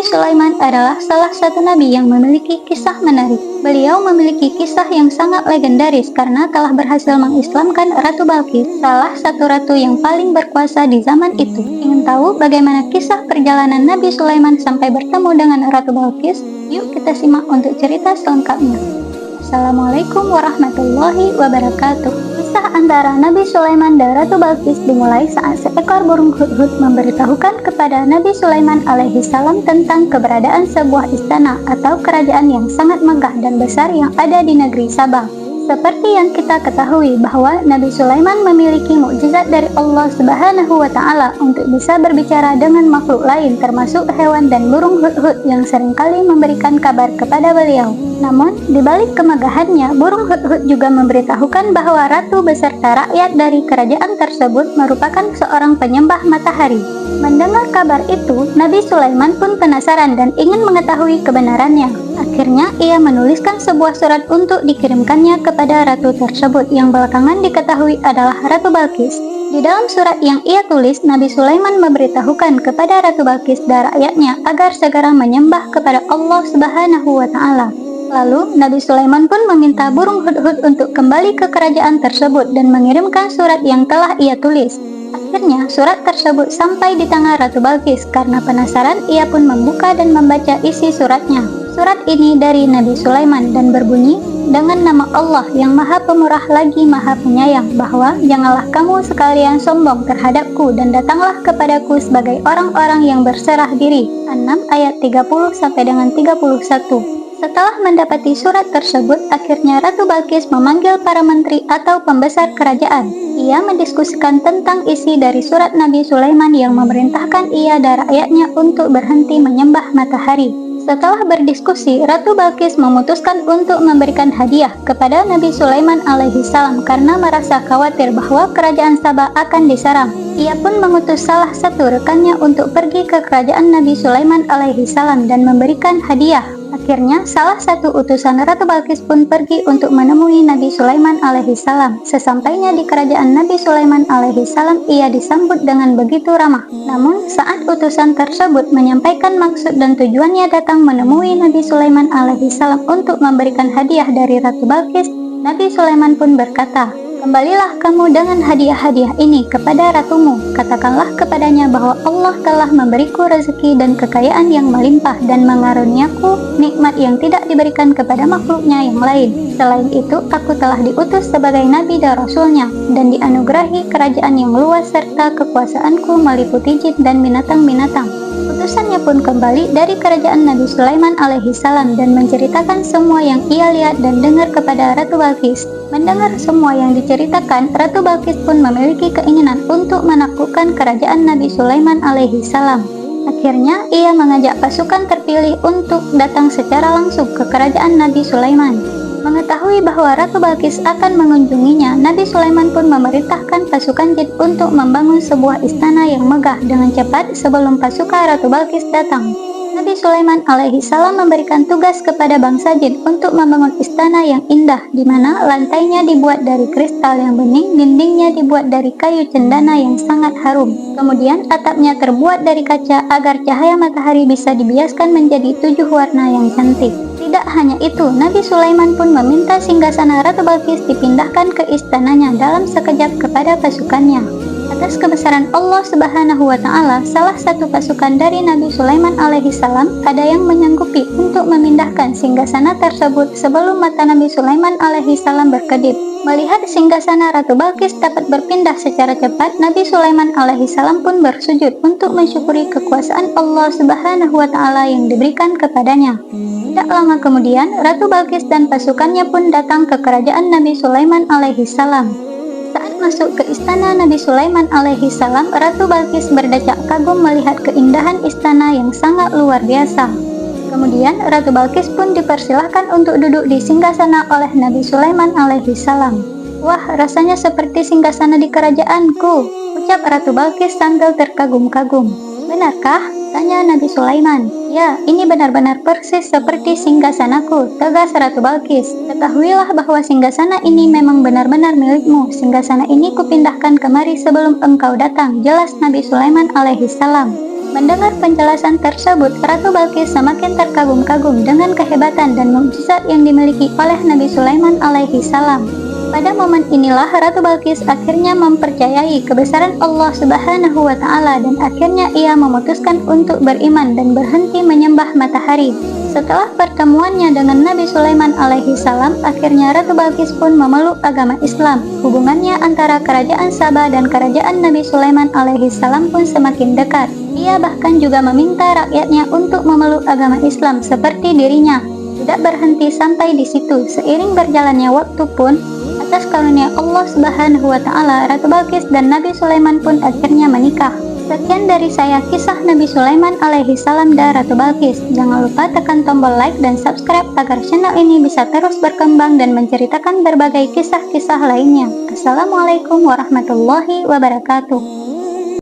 Nabi Sulaiman adalah salah satu nabi yang memiliki kisah menarik. Beliau memiliki kisah yang sangat legendaris karena telah berhasil mengislamkan Ratu Balqis, salah satu ratu yang paling berkuasa di zaman itu. Ingin tahu bagaimana kisah perjalanan Nabi Sulaiman sampai bertemu dengan Ratu Balqis? Yuk kita simak untuk cerita selengkapnya. Assalamualaikum warahmatullahi wabarakatuh. Kisah antara Nabi Sulaiman dan Ratu Balqis dimulai saat seekor burung hudhud memberitahukan kepada Nabi Sulaiman alaihi salam tentang keberadaan sebuah istana atau kerajaan yang sangat megah dan besar yang ada di negeri Sabah. Seperti yang kita ketahui bahwa Nabi Sulaiman memiliki mukjizat dari Allah Subhanahu wa Ta'ala untuk bisa berbicara dengan makhluk lain termasuk hewan dan burung hudhud yang seringkali memberikan kabar kepada beliau. Namun, di balik kemegahannya, burung hudhud juga memberitahukan bahwa ratu beserta rakyat dari kerajaan tersebut merupakan seorang penyembah matahari. Mendengar kabar itu, Nabi Sulaiman pun penasaran dan ingin mengetahui kebenarannya. Akhirnya, ia menuliskan sebuah surat untuk dikirimkannya kepada ratu tersebut yang belakangan diketahui adalah Ratu Balqis. Di dalam surat yang ia tulis, Nabi Sulaiman memberitahukan kepada Ratu Balqis dan rakyatnya agar segera menyembah kepada Allah Subhanahu wa Ta'ala. Lalu, Nabi Sulaiman pun meminta burung hudhud untuk kembali ke kerajaan tersebut dan mengirimkan surat yang telah ia tulis. Akhirnya, surat tersebut sampai di tangan Ratu Balqis. Karena penasaran, ia pun membuka dan membaca isi suratnya. Surat ini dari Nabi Sulaiman dan berbunyi, dengan nama Allah yang Maha Pemurah lagi Maha Penyayang, bahwa janganlah kamu sekalian sombong terhadapku dan datanglah kepadaku sebagai orang-orang yang berserah diri. 6 ayat 30 sampai dengan 31. Setelah mendapati surat tersebut, akhirnya Ratu Balqis memanggil para menteri atau pembesar kerajaan. Ia mendiskusikan tentang isi dari surat Nabi Sulaiman yang memerintahkan ia dan rakyatnya untuk berhenti menyembah matahari. Setelah berdiskusi, Ratu Balqis memutuskan untuk memberikan hadiah kepada Nabi Sulaiman alaihi salam karena merasa khawatir bahwa kerajaan Sabah akan diserang. Ia pun mengutus salah satu rekannya untuk pergi ke kerajaan Nabi Sulaiman alaihi salam dan memberikan hadiah. Akhirnya, salah satu utusan Ratu Balqis pun pergi untuk menemui Nabi Sulaiman alaihi salam. Sesampainya di kerajaan Nabi Sulaiman alaihi salam, ia disambut dengan begitu ramah. Namun, saat utusan tersebut menyampaikan maksud dan tujuannya datang menemui Nabi Sulaiman alaihi salam untuk memberikan hadiah dari Ratu Balqis, Nabi Sulaiman pun berkata, "Kembalilah kamu dengan hadiah-hadiah ini kepada ratumu. Katakanlah kepadanya bahwa Allah telah memberiku rezeki dan kekayaan yang melimpah dan mengaruniaku nikmat yang tidak diberikan kepada makhluknya yang lain. Selain itu, aku telah diutus sebagai nabi dan rasulnya dan dianugerahi kerajaan yang luas serta kekuasaanku meliputi jin dan binatang-binatang." Utusannya pun kembali dari kerajaan Nabi Sulaiman alaihi salam dan menceritakan semua yang ia lihat dan dengar kepada Ratu Balqis. Mendengar semua yang diceritakan, Ratu Balqis pun memiliki keinginan untuk menaklukkan kerajaan Nabi Sulaiman alaihi salam. Akhirnya, ia mengajak pasukan terpilih untuk datang secara langsung ke kerajaan Nabi Sulaiman. Mengetahui bahwa Ratu Balqis akan mengunjunginya, Nabi Sulaiman pun memerintahkan pasukan jin untuk membangun sebuah istana yang megah dengan cepat sebelum pasukan Ratu Balqis datang. Nabi Sulaiman alaihi salam memberikan tugas kepada bangsa jin untuk membangun istana yang indah, di mana lantainya dibuat dari kristal yang bening, dindingnya dibuat dari kayu cendana yang sangat harum. Kemudian atapnya terbuat dari kaca agar cahaya matahari bisa dibiaskan menjadi 7 warna yang cantik. Tidak hanya itu, Nabi Sulaiman pun meminta singgasana Ratu Balqis dipindahkan ke istananya dalam sekejap kepada pasukannya. Atas kebesaran Allah Subhanahu wa Ta'ala, salah satu pasukan dari Nabi Sulaiman alaihi salam ada yang menyanggupi untuk memindahkan singgasana tersebut sebelum mata Nabi Sulaiman alaihi salam berkedip. Melihat singgasana Ratu Balqis dapat berpindah secara cepat, Nabi Sulaiman alaihi salam pun bersujud untuk mensyukuri kekuasaan Allah Subhanahu wa Ta'ala yang diberikan kepadanya. Tidak lama kemudian, Ratu Balqis dan pasukannya pun datang ke kerajaan Nabi Sulaiman alaihi salam. Saat masuk ke istana Nabi Sulaiman alaihi salam, Ratu Balqis berdecak kagum melihat keindahan istana yang sangat luar biasa. Kemudian, Ratu Balqis pun dipersilahkan untuk duduk di singgasana oleh Nabi Sulaiman alaihi salam. "Wah, rasanya seperti singgasana di kerajaanku," ucap Ratu Balqis sambil terkagum-kagum. "Benarkah?" tanya Nabi Sulaiman. "Ya, ini benar-benar persis seperti singgasanaku," tegas Ratu Balqis. "Ketahuilah bahwa singgasana ini memang benar-benar milikmu. Singgasana ini kupindahkan kemari sebelum engkau datang," jelas Nabi Sulaiman alaihi salam. Mendengar penjelasan tersebut, Ratu Balkis semakin terkagum-kagum dengan kehebatan dan mukjizat yang dimiliki oleh Nabi Sulaiman alaihi salam. Pada momen inilah Ratu Balkis akhirnya mempercayai kebesaran Allah Subhanahu wa Ta'ala dan akhirnya ia memutuskan untuk beriman dan berhenti menyembah matahari. Setelah pertemuannya dengan Nabi Sulaiman alaihi salam, akhirnya Ratu Balkis pun memeluk agama Islam. Hubungannya antara kerajaan Sabah dan kerajaan Nabi Sulaiman alaihi salam pun semakin dekat. Ia bahkan juga meminta rakyatnya untuk memeluk agama Islam seperti dirinya. Tidak berhenti sampai di situ, seiring berjalannya waktu pun, atas karunia Allah Subhanahu wa Ta'ala, Ratu Balkis dan Nabi Sulaiman pun akhirnya menikah. Sekian dari saya kisah Nabi Sulaiman alaihi salam dan Ratu Balkis. Jangan lupa tekan tombol like dan subscribe agar channel ini bisa terus berkembang dan menceritakan berbagai kisah-kisah lainnya. Assalamualaikum warahmatullahi wabarakatuh.